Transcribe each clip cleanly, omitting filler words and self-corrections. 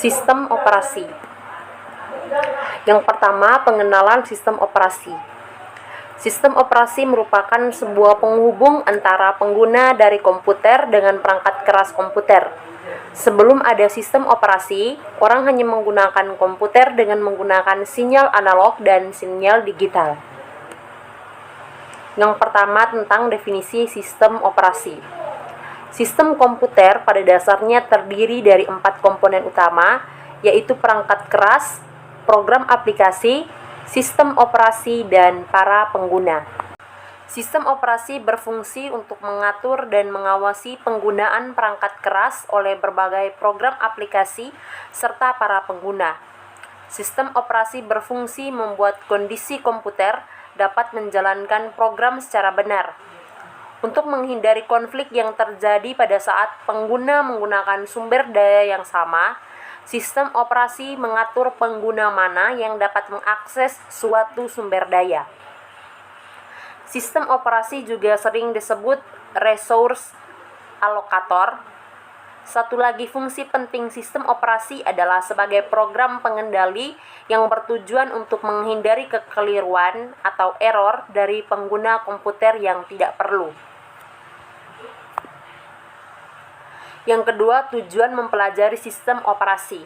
Sistem operasi. Yang pertama, pengenalan sistem operasi. Sistem operasi merupakan sebuah penghubung antara pengguna dari komputer dengan perangkat keras komputer. Sebelum ada sistem operasi, orang hanya menggunakan komputer dengan menggunakan sinyal analog dan sinyal digital. Yang pertama, tentang definisi sistem operasi. Sistem komputer pada dasarnya terdiri dari 4 komponen utama, yaitu perangkat keras, program aplikasi, sistem operasi, dan para pengguna. Sistem operasi berfungsi untuk mengatur dan mengawasi penggunaan perangkat keras oleh berbagai program aplikasi serta para pengguna. Sistem operasi berfungsi membuat kondisi komputer dapat menjalankan program secara benar. Untuk menghindari konflik yang terjadi pada saat pengguna menggunakan sumber daya yang sama, sistem operasi mengatur pengguna mana yang dapat mengakses suatu sumber daya. Sistem operasi juga sering disebut resource allocator. Satu lagi fungsi penting sistem operasi adalah sebagai program pengendali yang bertujuan untuk menghindari kekeliruan atau error dari pengguna komputer yang tidak perlu. Yang kedua, tujuan mempelajari sistem operasi.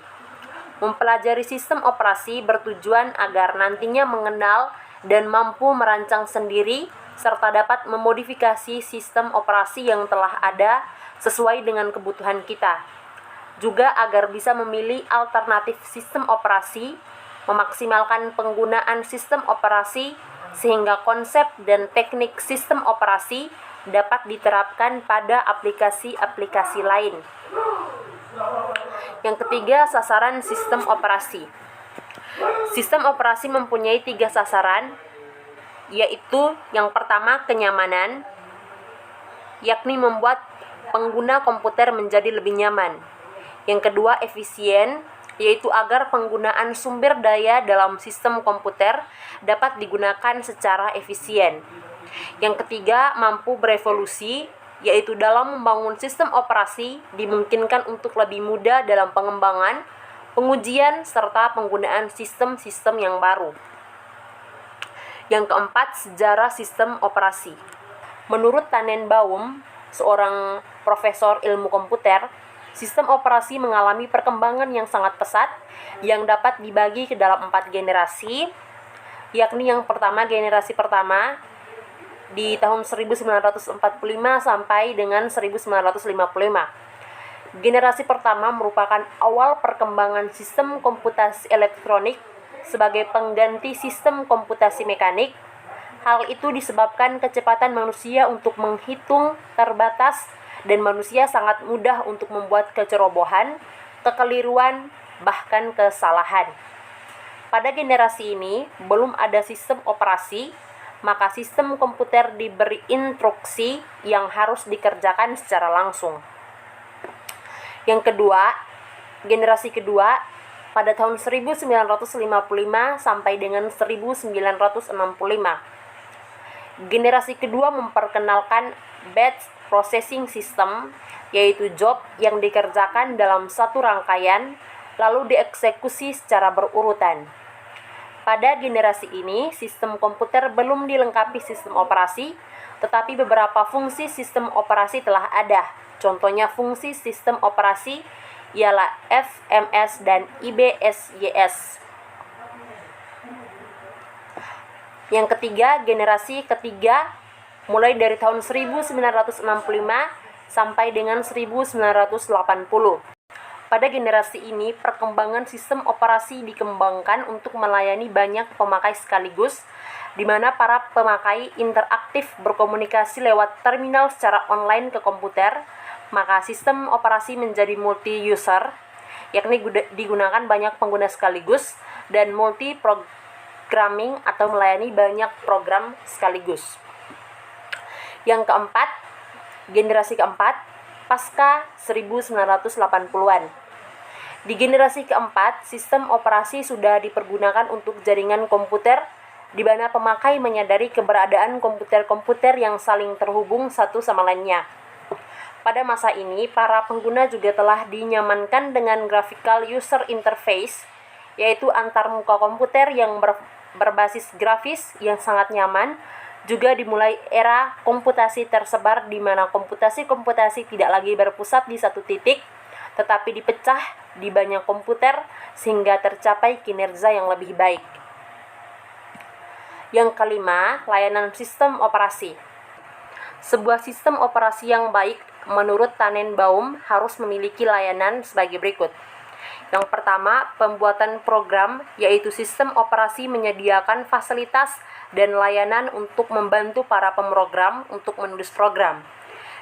Mempelajari sistem operasi bertujuan agar nantinya mengenal dan mampu merancang sendiri serta dapat memodifikasi sistem operasi yang telah ada sesuai dengan kebutuhan kita. Juga agar bisa memilih alternatif sistem operasi, memaksimalkan penggunaan sistem operasi sehingga konsep dan teknik sistem operasi dapat diterapkan pada aplikasi-aplikasi lain. Yang ketiga, sasaran sistem operasi. Sistem operasi mempunyai 3 sasaran, yaitu yang pertama kenyamanan, yakni membuat pengguna komputer menjadi lebih nyaman. Yang kedua, efisien, yaitu agar penggunaan sumber daya dalam sistem komputer dapat digunakan secara efisien. Yang ketiga, mampu berevolusi, yaitu dalam membangun sistem operasi dimungkinkan untuk lebih mudah dalam pengembangan, pengujian, serta penggunaan sistem-sistem yang baru. Yang keempat, sejarah sistem operasi. Menurut Tannenbaum, seorang profesor ilmu komputer, sistem operasi mengalami perkembangan yang sangat pesat yang dapat dibagi ke dalam 4 generasi, yakni yang pertama, generasi pertama di tahun 1945 sampai dengan 1955. Generasi pertama merupakan awal perkembangan sistem komputasi elektronik sebagai pengganti sistem komputasi mekanik. Hal itu disebabkan kecepatan manusia untuk menghitung terbatas dan manusia sangat mudah untuk membuat kecerobohan, kekeliruan, bahkan kesalahan. Pada generasi ini belum ada sistem operasi, maka sistem komputer diberi instruksi yang harus dikerjakan secara langsung. Yang kedua, generasi kedua pada tahun 1955 sampai dengan 1965. Generasi kedua memperkenalkan batch processing system, yaitu job yang dikerjakan dalam satu rangkaian lalu dieksekusi secara berurutan. Pada generasi ini, sistem komputer belum dilengkapi sistem operasi, tetapi beberapa fungsi sistem operasi telah ada. Contohnya fungsi sistem operasi ialah FMS dan IBSYS. Yang ketiga, generasi ketiga mulai dari tahun 1965 sampai dengan 1980. Pada generasi ini, perkembangan sistem operasi dikembangkan untuk melayani banyak pemakai sekaligus, di mana para pemakai interaktif berkomunikasi lewat terminal secara online ke komputer, maka sistem operasi menjadi multi-user, yakni digunakan banyak pengguna sekaligus, dan multi-programming atau melayani banyak program sekaligus. Yang keempat, generasi keempat, pasca 1980-an. Di generasi keempat, sistem operasi sudah dipergunakan untuk jaringan komputer, di mana pemakai menyadari keberadaan komputer-komputer yang saling terhubung satu sama lainnya. Pada masa ini, para pengguna juga telah dinyamankan dengan graphical user interface, yaitu antar muka komputer yang berbasis grafis yang sangat nyaman. Juga dimulai era komputasi tersebar di mana komputasi tidak lagi berpusat di satu titik, tetapi dipecah di banyak komputer sehingga tercapai kinerja yang lebih baik. Yang kelima, layanan sistem operasi. Sebuah sistem operasi yang baik menurut Tannenbaum harus memiliki layanan sebagai berikut. Yang pertama, pembuatan program, yaitu sistem operasi menyediakan fasilitas dan layanan untuk membantu para pemrogram untuk menulis program.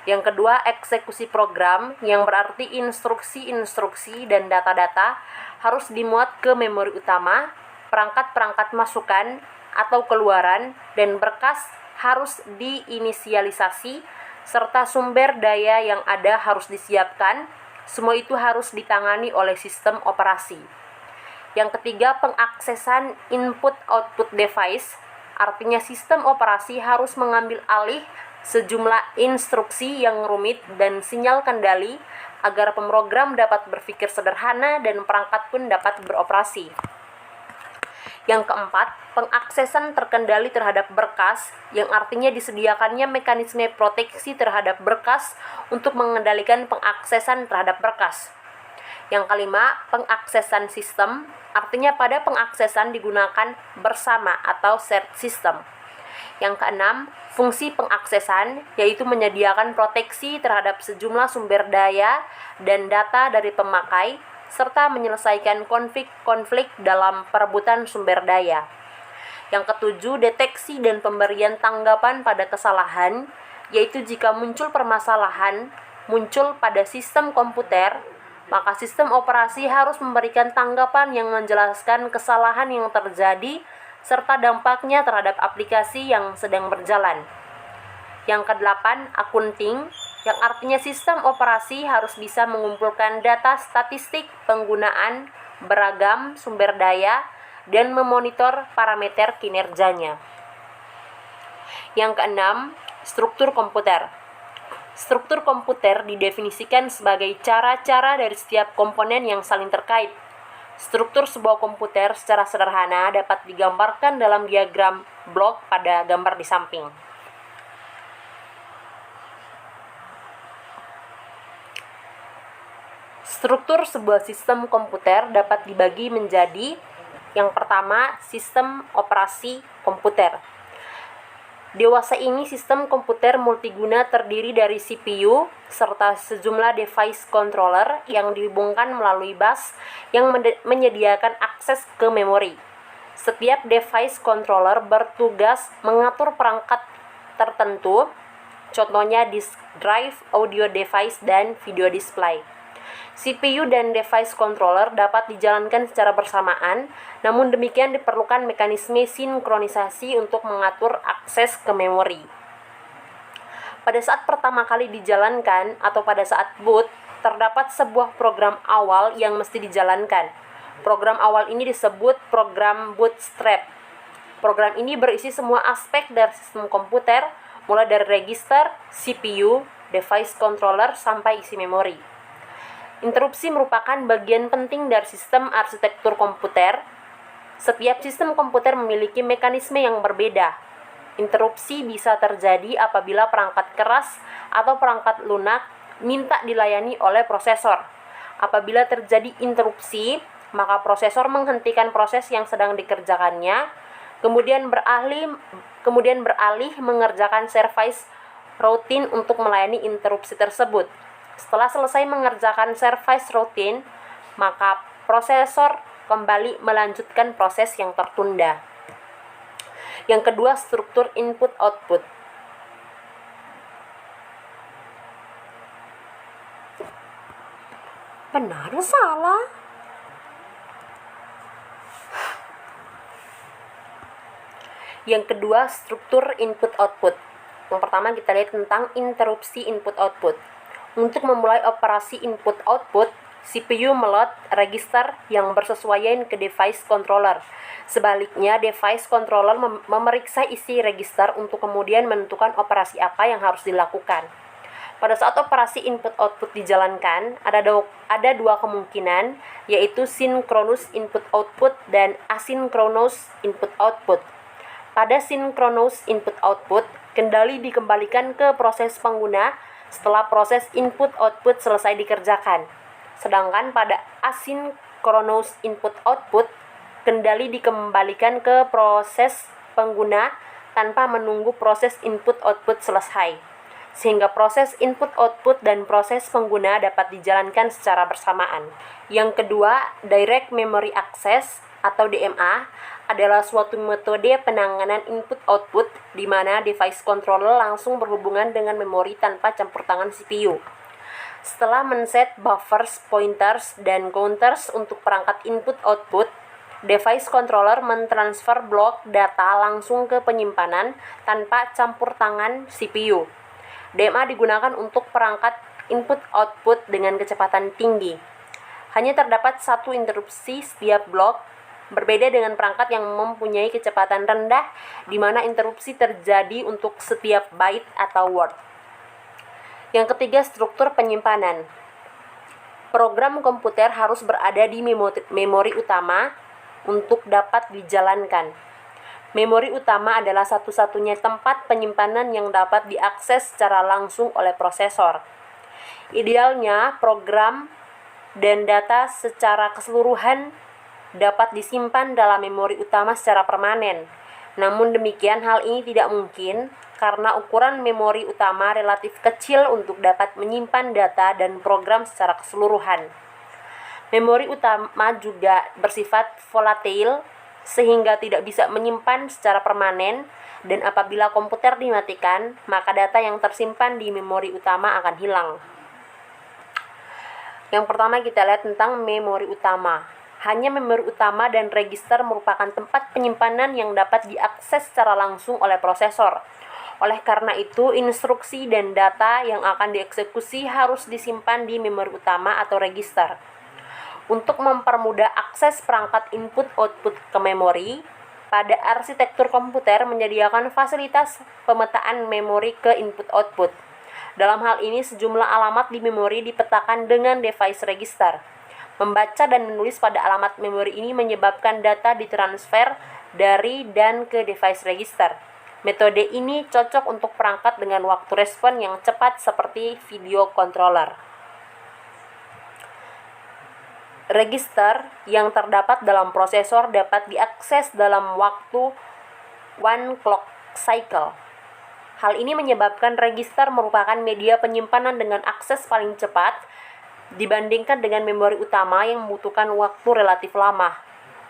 Yang kedua, eksekusi program, yang berarti instruksi-instruksi dan data-data harus dimuat ke memori utama, perangkat-perangkat masukan atau keluaran, dan berkas harus diinisialisasi, serta sumber daya yang ada harus disiapkan. Semua itu harus ditangani oleh sistem operasi. Yang ketiga, pengaksesan input-output device, artinya sistem operasi harus mengambil alih sejumlah instruksi yang rumit dan sinyal kendali agar pemrogram dapat berpikir sederhana dan perangkat pun dapat beroperasi. Yang keempat, pengaksesan terkendali terhadap berkas, yang artinya disediakannya mekanisme proteksi terhadap berkas untuk mengendalikan pengaksesan terhadap berkas. Yang kelima, pengaksesan sistem, artinya pada pengaksesan digunakan bersama atau shared system. Yang keenam, fungsi pengaksesan, yaitu menyediakan proteksi terhadap sejumlah sumber daya dan data dari pemakai, serta menyelesaikan konflik-konflik dalam perebutan sumber daya. Yang ketujuh, deteksi dan pemberian tanggapan pada kesalahan, yaitu jika muncul permasalahan muncul pada sistem komputer, maka sistem operasi harus memberikan tanggapan yang menjelaskan kesalahan yang terjadi serta dampaknya terhadap aplikasi yang sedang berjalan. Yang kedelapan, akunting, yang artinya sistem operasi harus bisa mengumpulkan data statistik penggunaan beragam sumber daya dan memonitor parameter kinerjanya. Yang keenam, struktur komputer. Struktur komputer didefinisikan sebagai cara-cara dari setiap komponen yang saling terkait. Struktur sebuah komputer secara sederhana dapat digambarkan dalam diagram blok pada gambar di samping. Struktur sebuah sistem komputer dapat dibagi menjadi: yang pertama, sistem operasi komputer. Dewasa ini sistem komputer multiguna terdiri dari CPU serta sejumlah device controller yang dihubungkan melalui bus yang menyediakan akses ke memori. Setiap device controller bertugas mengatur perangkat tertentu, contohnya disk drive, audio device, dan video display. CPU dan device controller dapat dijalankan secara bersamaan, namun demikian diperlukan mekanisme sinkronisasi untuk mengatur akses ke memori. Pada saat pertama kali dijalankan atau pada saat boot, terdapat sebuah program awal yang mesti dijalankan. Program awal ini disebut program bootstrap. Program ini berisi semua aspek dari sistem komputer, mulai dari register, CPU, device controller, sampai isi memori. Interupsi merupakan bagian penting dari sistem arsitektur komputer. Setiap sistem komputer memiliki mekanisme yang berbeda. Interupsi bisa terjadi apabila perangkat keras atau perangkat lunak minta dilayani oleh prosesor. Apabila terjadi interupsi, maka prosesor menghentikan proses yang sedang dikerjakannya, kemudian beralih mengerjakan service routine untuk melayani interupsi tersebut. Setelah selesai mengerjakan service routine, maka prosesor kembali melanjutkan proses yang tertunda. Yang kedua, struktur input-output. Benar atau salah? Yang kedua, struktur input-output. Yang pertama kita lihat tentang interupsi input-output. Untuk memulai operasi input-output, CPU meload register yang bersesuaian ke device controller. Sebaliknya, device controller memeriksa isi register untuk kemudian menentukan operasi apa yang harus dilakukan. Pada saat operasi input-output dijalankan, ada dua kemungkinan, yaitu synchronous input-output dan asynchronous input-output. Pada synchronous input-output, kendali dikembalikan ke proses pengguna setelah proses input-output selesai dikerjakan. Sedangkan pada asynchronous input-output, kendali dikembalikan ke proses pengguna tanpa menunggu proses input-output selesai, sehingga proses input-output dan proses pengguna dapat dijalankan secara bersamaan. Yang kedua, Direct Memory Access atau DMA adalah suatu metode penanganan input-output di mana device controller langsung berhubungan dengan memori tanpa campur tangan CPU. Setelah men-set buffers, pointers, dan counters untuk perangkat input-output, device controller mentransfer blok data langsung ke penyimpanan tanpa campur tangan CPU. DMA digunakan untuk perangkat input-output dengan kecepatan tinggi. Hanya terdapat satu interupsi setiap blok, berbeda dengan perangkat yang mempunyai kecepatan rendah di mana interupsi terjadi untuk setiap byte atau word. Yang ketiga, struktur penyimpanan. Program komputer harus berada di memori utama untuk dapat dijalankan. Memori utama adalah satu-satunya tempat penyimpanan yang dapat diakses secara langsung oleh prosesor. Idealnya, program dan data secara keseluruhan dapat disimpan dalam memori utama secara permanen. Namun demikian, hal ini tidak mungkin karena ukuran memori utama relatif kecil untuk dapat menyimpan data dan program secara keseluruhan. Memori utama juga bersifat volatil sehingga tidak bisa menyimpan secara permanen, dan apabila komputer dimatikan, maka data yang tersimpan di memori utama akan hilang. Yang pertama kita lihat tentang memori utama. Hanya memori utama dan register merupakan tempat penyimpanan yang dapat diakses secara langsung oleh prosesor. Oleh karena itu, instruksi dan data yang akan dieksekusi harus disimpan di memori utama atau register. Untuk mempermudah akses perangkat input-output ke memori, pada arsitektur komputer menyediakan fasilitas pemetaan memori ke input-output. Dalam hal ini, sejumlah alamat di memori dipetakan dengan device register. Membaca dan menulis pada alamat memori ini menyebabkan data ditransfer dari dan ke device register. Metode ini cocok untuk perangkat dengan waktu respon yang cepat seperti video controller. Register yang terdapat dalam prosesor dapat diakses dalam waktu one clock cycle. Hal ini menyebabkan register merupakan media penyimpanan dengan akses paling cepat dibandingkan dengan memori utama yang membutuhkan waktu relatif lama.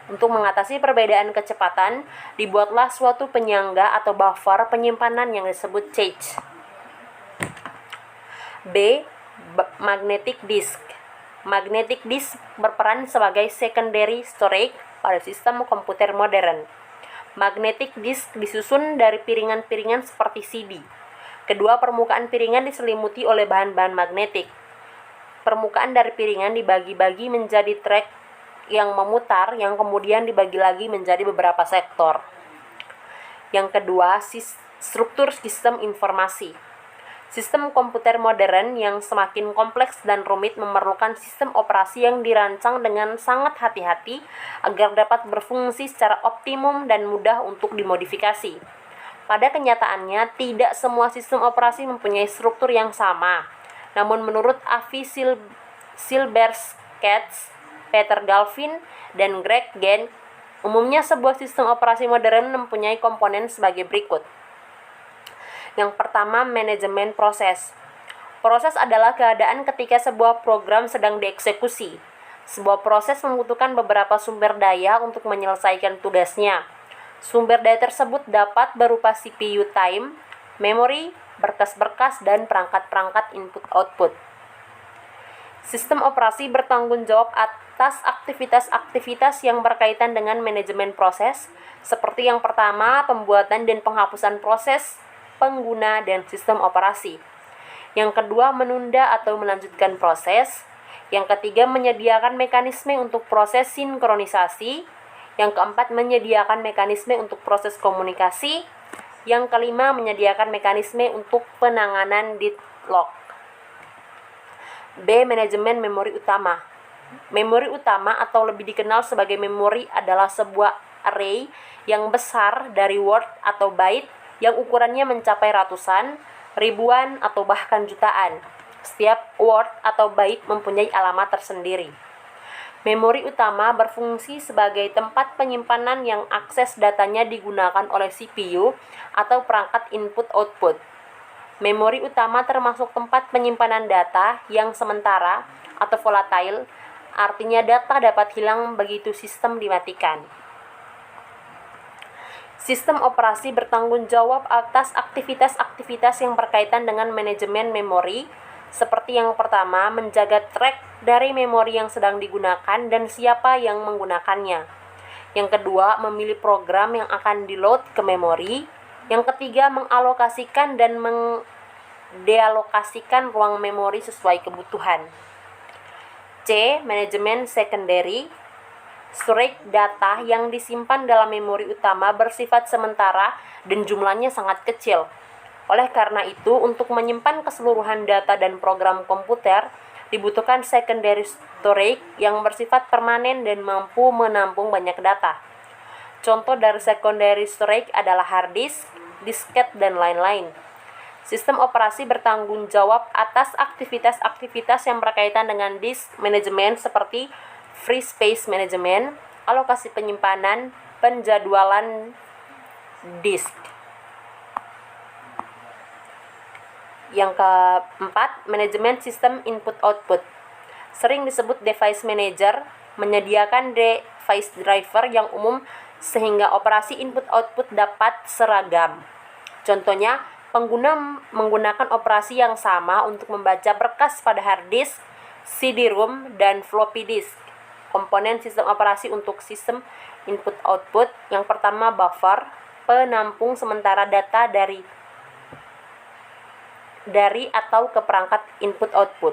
Untuk mengatasi perbedaan kecepatan, dibuatlah suatu penyangga atau buffer penyimpanan yang disebut cache. B. Magnetic disk. Magnetic disk berperan sebagai secondary storage pada sistem komputer modern. Magnetic disk disusun dari piringan-piringan seperti CD. Kedua permukaan piringan diselimuti oleh bahan-bahan magnetik. Permukaan dari piringan dibagi-bagi menjadi track yang memutar, yang kemudian dibagi lagi menjadi beberapa sektor. Yang kedua, struktur sistem informasi. Sistem komputer modern yang semakin kompleks dan rumit memerlukan sistem operasi yang dirancang dengan sangat hati-hati agar dapat berfungsi secara optimum dan mudah untuk dimodifikasi. Pada kenyataannya, tidak semua sistem operasi mempunyai struktur yang sama. Namun menurut Avi Silberschatz, Peter Galvin, dan Greg Genk, umumnya sebuah sistem operasi modern mempunyai komponen sebagai berikut. Yang pertama, manajemen proses. Proses adalah keadaan ketika sebuah program sedang dieksekusi. Sebuah proses membutuhkan beberapa sumber daya untuk menyelesaikan tugasnya. Sumber daya tersebut dapat berupa CPU time, memori, berkas-berkas, dan perangkat-perangkat input-output. Sistem operasi bertanggung jawab atas aktivitas-aktivitas yang berkaitan dengan manajemen proses, seperti yang pertama, pembuatan dan penghapusan proses, pengguna, dan sistem operasi. Yang kedua, menunda atau melanjutkan proses. Yang ketiga, menyediakan mekanisme untuk proses sinkronisasi. Yang keempat, menyediakan mekanisme untuk proses komunikasi. Yang kelima, menyediakan mekanisme untuk penanganan deadlock. B. Manajemen memori utama. Memori utama atau lebih dikenal sebagai memori adalah sebuah array yang besar dari word atau byte yang ukurannya mencapai ratusan, ribuan, atau bahkan jutaan. Setiap word atau byte mempunyai alamat tersendiri. Memori utama berfungsi sebagai tempat penyimpanan yang akses datanya digunakan oleh CPU atau perangkat input-output. Memori utama termasuk tempat penyimpanan data yang sementara atau volatile, artinya data dapat hilang begitu sistem dimatikan. Sistem operasi bertanggung jawab atas aktivitas-aktivitas yang berkaitan dengan manajemen memori, seperti yang pertama, menjaga track dari memori yang sedang digunakan dan siapa yang menggunakannya. Yang kedua, memilih program yang akan di-load ke memori. Yang ketiga, mengalokasikan dan mendealokasikan ruang memori sesuai kebutuhan. C. Manajemen secondary storage. Data yang disimpan dalam memori utama bersifat sementara dan jumlahnya sangat kecil. Oleh karena itu, untuk menyimpan keseluruhan data dan program komputer, dibutuhkan secondary storage yang bersifat permanen dan mampu menampung banyak data. Contoh dari secondary storage adalah hard disk, disket, dan lain-lain. Sistem operasi bertanggung jawab atas aktivitas-aktivitas yang berkaitan dengan disk management seperti free space management, alokasi penyimpanan, penjadwalan disk. Yang keempat, manajemen sistem input-output. Sering disebut device manager, menyediakan device driver yang umum sehingga operasi input-output dapat seragam. Contohnya, pengguna menggunakan operasi yang sama untuk membaca berkas pada hard disk, CD-ROM, dan floppy disk. Komponen sistem operasi untuk sistem input-output yang pertama buffer, penampung sementara data dari atau ke perangkat input-output.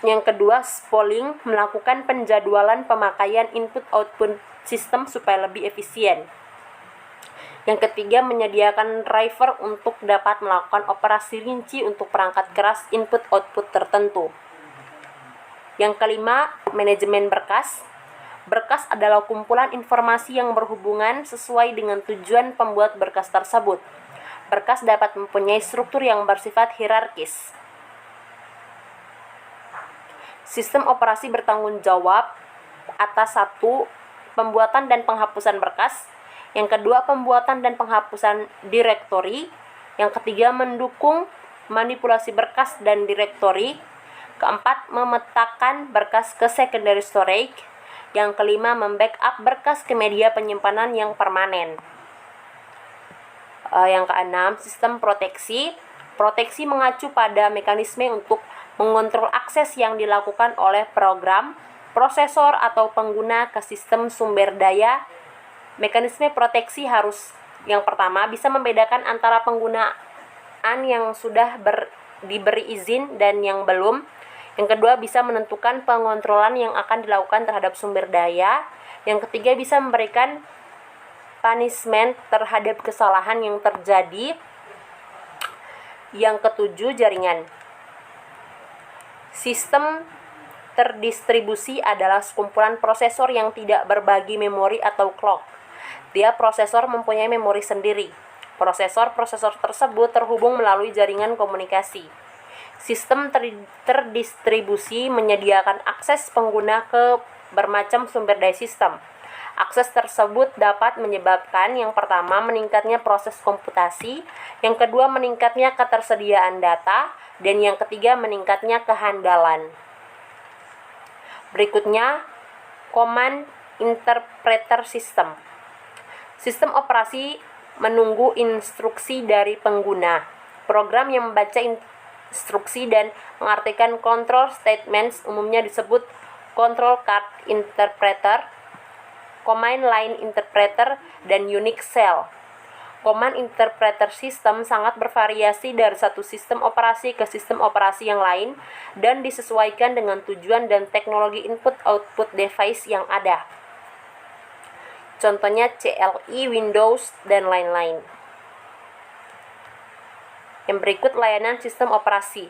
Yang kedua, spooling, melakukan penjadwalan pemakaian input-output sistem supaya lebih efisien. Yang ketiga, menyediakan driver untuk dapat melakukan operasi rinci untuk perangkat keras input-output tertentu. Yang kelima, manajemen berkas. Berkas adalah kumpulan informasi yang berhubungan sesuai dengan tujuan pembuat berkas tersebut. Berkas dapat mempunyai struktur yang bersifat hierarkis. Sistem operasi bertanggung jawab atas satu, pembuatan dan penghapusan berkas. Yang kedua, pembuatan dan penghapusan direktori. Yang ketiga, mendukung manipulasi berkas dan direktori. Keempat, memetakan berkas ke secondary storage. Yang kelima, membackup berkas ke media penyimpanan yang permanen. Yang keenam, sistem proteksi. Proteksi mengacu pada mekanisme untuk mengontrol akses yang dilakukan oleh program, prosesor, atau pengguna ke sistem sumber daya. Mekanisme proteksi harus yang pertama bisa membedakan antara penggunaan yang sudah diberi izin dan yang belum. Yang kedua, bisa menentukan pengontrolan yang akan dilakukan terhadap sumber daya. Yang ketiga, bisa memberikan punishment terhadap kesalahan yang terjadi. Yang ketujuh, jaringan. Sistem terdistribusi adalah sekumpulan prosesor yang tidak berbagi memori atau clock. Tiap prosesor mempunyai memori sendiri. Prosesor-prosesor tersebut terhubung melalui jaringan komunikasi. Sistem terdistribusi menyediakan akses pengguna ke bermacam sumber daya sistem. Akses tersebut dapat menyebabkan yang pertama meningkatnya proses komputasi, yang kedua meningkatnya ketersediaan data, dan yang ketiga meningkatnya kehandalan. Berikutnya, command interpreter system. Sistem operasi menunggu instruksi dari pengguna. Program yang membaca instruksi dan mengartikan control statements umumnya disebut control card interpreter, command line interpreter, dan Unix shell. Command interpreter system sangat bervariasi dari satu sistem operasi ke sistem operasi yang lain dan disesuaikan dengan tujuan dan teknologi input-output device yang ada. Contohnya CLI, Windows, dan lain-lain. Yang berikut layanan sistem operasi.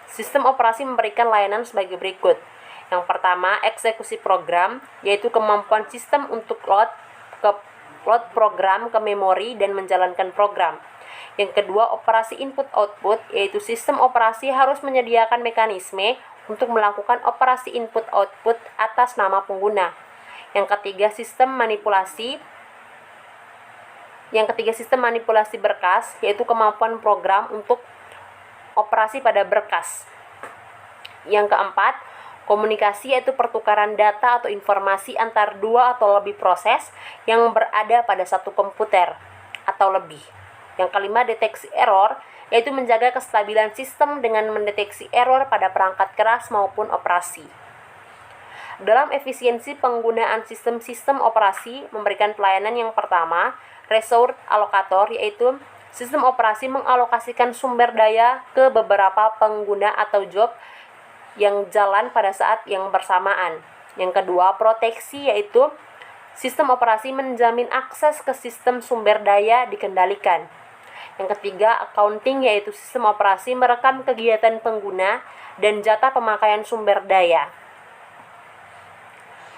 Sistem operasi memberikan layanan sebagai berikut. Yang pertama, eksekusi program, yaitu kemampuan sistem untuk load program ke memori dan menjalankan program. Yang kedua, operasi input-output, yaitu sistem operasi harus menyediakan mekanisme untuk melakukan operasi input-output atas nama pengguna. Yang ketiga, sistem manipulasi. Sistem manipulasi berkas, yaitu kemampuan program untuk operasi pada berkas. Yang keempat, komunikasi, yaitu pertukaran data atau informasi antar dua atau lebih proses yang berada pada satu komputer atau lebih. Yang kelima, deteksi error, yaitu menjaga kestabilan sistem dengan mendeteksi error pada perangkat keras maupun operasi. Dalam efisiensi penggunaan sistem operasi memberikan pelayanan yang pertama, resource allocator, yaitu sistem operasi mengalokasikan sumber daya ke beberapa pengguna atau job yang jalan pada saat yang bersamaan. Yang kedua, proteksi, yaitu sistem operasi menjamin akses ke sistem sumber daya dikendalikan. Yang ketiga, accounting, yaitu sistem operasi merekam kegiatan pengguna dan jatah pemakaian sumber daya.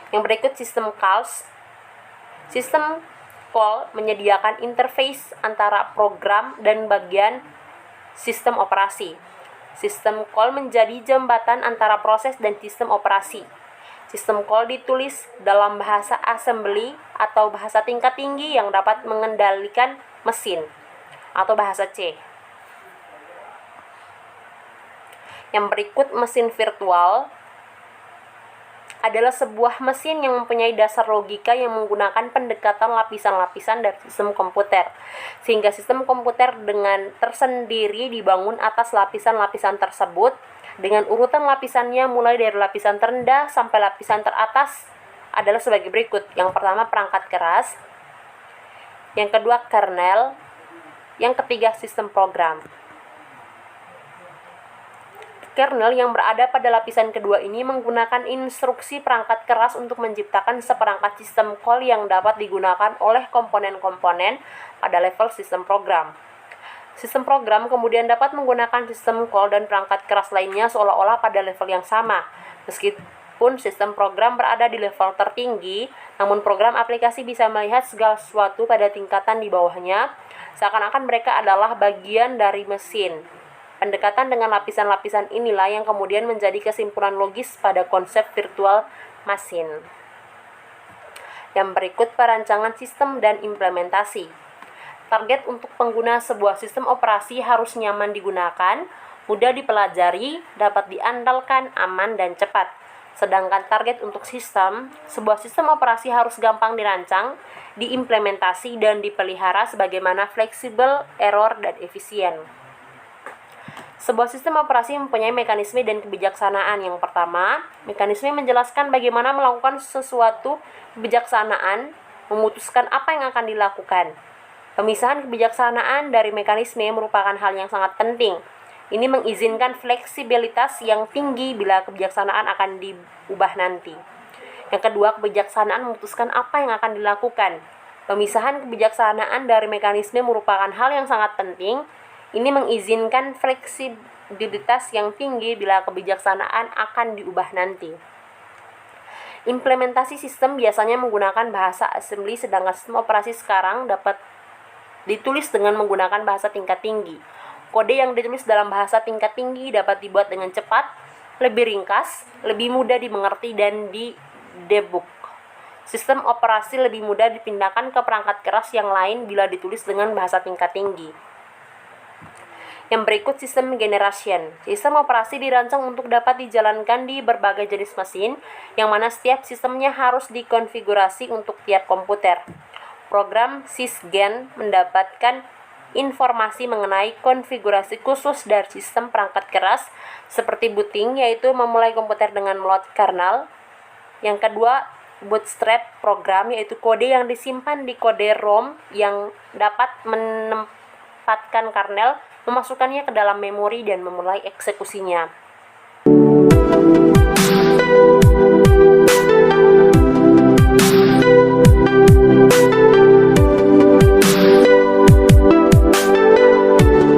Yang berikut, sistem calls. Sistem call menyediakan interface antara program dan bagian sistem operasi. Sistem call menjadi jembatan antara proses dan sistem operasi. Sistem call ditulis dalam bahasa assembly atau bahasa tingkat tinggi yang dapat mengendalikan mesin atau bahasa C. Yang berikut, mesin virtual adalah sebuah mesin yang mempunyai dasar logika yang menggunakan pendekatan lapisan-lapisan dari sistem komputer, sehingga sistem komputer dengan tersendiri dibangun atas lapisan-lapisan tersebut dengan urutan lapisannya mulai dari lapisan terendah sampai lapisan teratas adalah sebagai berikut. Yang pertama, perangkat keras. Yang kedua, kernel. Yang ketiga, sistem program. Kernel yang berada pada lapisan kedua ini menggunakan instruksi perangkat keras untuk menciptakan seperangkat sistem call yang dapat digunakan oleh komponen-komponen pada level sistem program. Sistem program kemudian dapat menggunakan sistem call dan perangkat keras lainnya seolah-olah pada level yang sama. Meskipun sistem program berada di level tertinggi, namun program aplikasi bisa melihat segala sesuatu pada tingkatan di bawahnya, seakan-akan mereka adalah bagian dari mesin. Pendekatan dengan lapisan-lapisan inilah yang kemudian menjadi kesimpulan logis pada konsep virtual machine. Yang berikut, perancangan sistem dan implementasi. Target untuk pengguna sebuah sistem operasi harus nyaman digunakan, mudah dipelajari, dapat diandalkan, aman, dan cepat. Sedangkan target untuk sebuah sistem operasi harus gampang dirancang, diimplementasi, dan dipelihara sebagaimana fleksibel, error, dan efisien. Sebuah sistem operasi mempunyai mekanisme dan kebijaksanaan. Yang pertama, mekanisme menjelaskan bagaimana melakukan sesuatu. Kebijaksanaan memutuskan apa yang akan dilakukan. Pemisahan kebijaksanaan dari mekanisme merupakan hal yang sangat penting. Ini mengizinkan fleksibilitas yang tinggi bila kebijaksanaan akan diubah nanti. Yang kedua, kebijaksanaan memutuskan apa yang akan dilakukan. Pemisahan kebijaksanaan dari mekanisme merupakan hal yang sangat penting. Ini mengizinkan fleksibilitas yang tinggi bila kebijaksanaan akan diubah nanti. Implementasi sistem biasanya menggunakan bahasa assembly, sedangkan sistem operasi sekarang dapat ditulis dengan menggunakan bahasa tingkat tinggi. Kode yang ditulis dalam bahasa tingkat tinggi dapat dibuat dengan cepat, lebih ringkas, lebih mudah dimengerti, dan di-debug. Sistem operasi lebih mudah dipindahkan ke perangkat keras yang lain bila ditulis dengan bahasa tingkat tinggi. Yang berikut, sistem generation. Sistem operasi dirancang untuk dapat dijalankan di berbagai jenis mesin, yang mana setiap sistemnya harus dikonfigurasi untuk tiap komputer. Program sysgen mendapatkan informasi mengenai konfigurasi khusus dari sistem perangkat keras, seperti booting, yaitu memulai komputer dengan load kernel. Yang kedua, bootstrap program, yaitu kode yang disimpan di kode ROM yang dapat menempatkan kernel, memasukkannya ke dalam memori dan memulai eksekusinya.